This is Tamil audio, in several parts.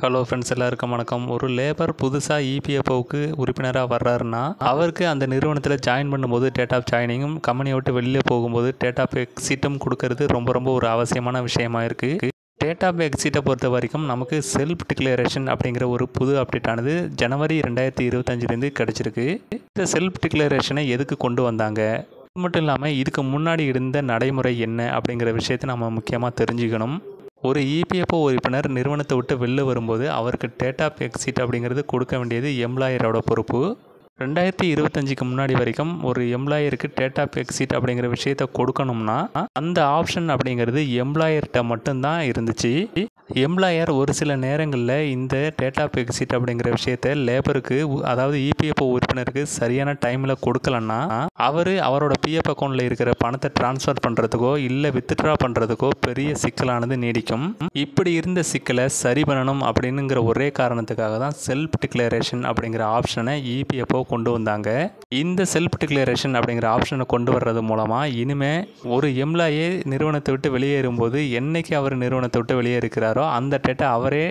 ஹலோ ஃப்ரெண்ட்ஸ், எல்லாருக்கும் வணக்கம். ஒரு லேபர் புதுசாக இபிஎஃப்ஓவுக்கு உறுப்பினராக வர்றாருன்னா அவருக்கு அந்த நிறுவனத்தில் ஜாயின் பண்ணும்போது டேட் ஆஃப் ஜாயினிங்கும் கம்பெனியை விட்டு வெளியில் போகும்போது டேட் ஆஃப் எக்ஸிட்டும் கொடுக்கறது ரொம்ப ஒரு அவசியமான விஷயமா இருக்குது. டேட் ஆஃப் எக்ஸிட்டை பொறுத்த வரைக்கும் நமக்கு செல்ஃப் டிக்ளரேஷன் அப்படிங்கிற ஒரு புது அப்டேட் ஆனது ஜனவரி 2025 கிடச்சிருக்கு. இந்த செல்ஃப் டிக்ளரேஷனை எதுக்கு கொண்டு வந்தாங்க, அது மட்டும் இல்லாமல் இதுக்கு முன்னாடி இருந்த நடைமுறை என்ன அப்படிங்கிற விஷயத்தை நம்ம முக்கியமாக தெரிஞ்சுக்கணும். ஒரு இபிஎஃப்ஓ உறுப்பினர் நிறுவனத்தை விட்டு வெளில வரும்போது அவருக்கு டேட் ஆஃப் எக்ஸிட் அப்படிங்கிறது கொடுக்க வேண்டியது எம்ப்ளாயரோட பொறுப்பு. 2025க்கு முன்னாடி வரைக்கும் ஒரு எம்ப்ளாயருக்கு டேட் ஆஃப் எக்ஸிட் அப்படிங்கிற விஷயத்த கொடுக்கணும்னா அந்த ஆப்ஷன் அப்படிங்கிறது எம்ப்ளாயர்கிட்ட மட்டும்தான் இருந்துச்சு. எம்ப்ளாயர் ஒரு சில நேரங்களில் இந்த டேட் ஆஃப் எக்ஸிட் அப்படிங்கிற விஷயத்த லேபருக்கு, அதாவது இபிஎஃப்ஓ உறுப்பினருக்கு சரியான டைமில் கொடுக்கலன்னா அவரோட பிஎஃப் அக்கௌண்ட்டில் இருக்கிற பணத்தை டிரான்ஸ்ஃபர் பண்ணுறதுக்கோ இல்லை வித்ட்ரா பண்ணுறதுக்கோ பெரிய சிக்கலானது நீடிக்கும். இப்படி இருந்த சிக்கலை சரி பண்ணணும் அப்படிங்கிற ஒரே காரணத்துக்காக தான் செல்ஃப் டிக்ளரேஷன் அப்படிங்கிற ஆப்ஷனை இபிஎஃப்ஓ கொண்டு வந்தாங்க. இந்த செல்ஃப் டிக்ளரேஷன் அப்படிங்கிற ஆப்ஷனை கொண்டு வர்றது மூலமாக இனிமேல் ஒரு எம்ப்ளாயே நிறுவனத்தை விட்டு வெளியேறும்போது என்னைக்கு அவர் நிறுவனத்தை விட்டு வெளியேறுகிறாரோ அந்த டேட்டா அவரே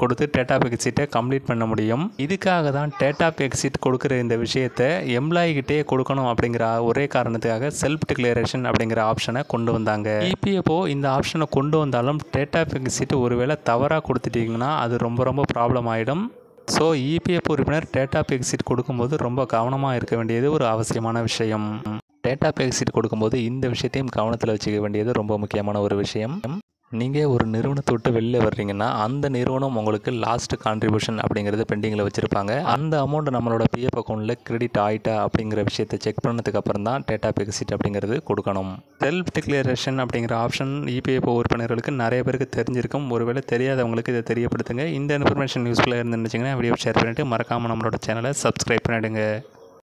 கொடுத்து டேட் ஆஃப் எக்ஸிட்டை கம்ப்ளீட் பண்ண முடியும். இதுக்காக தான் டேட் ஆஃப் எக்ஸிட் கொடுக்குற இந்த விஷயத்தை எம்ப்ளாயிகிட்டே கொடுக்கணும் அப்படிங்கிற ஒரே காரணத்துக்காக செல்ஃப் டிக்ளரேஷன் அப்படிங்கிற ஆப்ஷனை கொண்டு வந்தாங்க. இபிஎஃப்ஓ இந்த ஆப்ஷனை கொண்டு வந்தாலும் டேட் ஆஃப் எக்ஸிட் ஒருவேளை தவறாக கொடுத்துட்டிங்கன்னா அது ரொம்ப ப்ராப்ளம் ஆகிடும். ஸோ இபிஎஃப் உறுப்பினர் டேட் ஆஃப் எக்ஸிட் கொடுக்கும்போது ரொம்ப கவனமாக இருக்க வேண்டியது ஒரு அவசியமான விஷயம். டேட் ஆஃப் எக்ஸிட் கொடுக்கும்போது இந்த விஷயத்தையும் கவனத்தில் வச்சுக்க வேண்டியது ரொம்ப முக்கியமான ஒரு விஷயம். நீங்கள் ஒரு நிறுவனத்தை விட்டு வெளில வர்றீங்கன்னா அந்த நிறுவனம் உங்களுக்கு லாஸ்ட் கான்ட்ரிபியூஷன் அப்படிங்கிறது பெண்டிங்கில் வச்சுருப்பாங்க. அந்த அமௌண்ட் நம்மளோட பிஎஃப் அக்கௌண்ட்டில் கிரெடிட் ஆகிட்டா அப்படிங்கிற விஷயத்தை செக் பண்ணதுக்கு அப்புறம் தான் டேட் ஆஃப் எக்ஸிட் அப்படிங்கிறது கொடுக்கணும். செல்ஃப் டிக்ளரேஷன் அப்படிங்கிற ஆப்ஷன் இபிஎஃப்ஓ உறுப்பினர்களுக்கு நிறைய பேருக்கு தெரிஞ்சிருக்கும். ஒருவேளை தெரியாதவங்களுக்கு இதை தெரியப்படுத்துங்க. இந்த இன்ஃபர்மேஷன் யூஸ்ஃபுல்லாக இருந்துச்சுங்கன்னா வீடியோ ஷேர் பண்ணிவிட்டு மறக்காமல் நம்மளோட சேனலை சப்ஸ்கிரைப் பண்ணிவிடுங்க.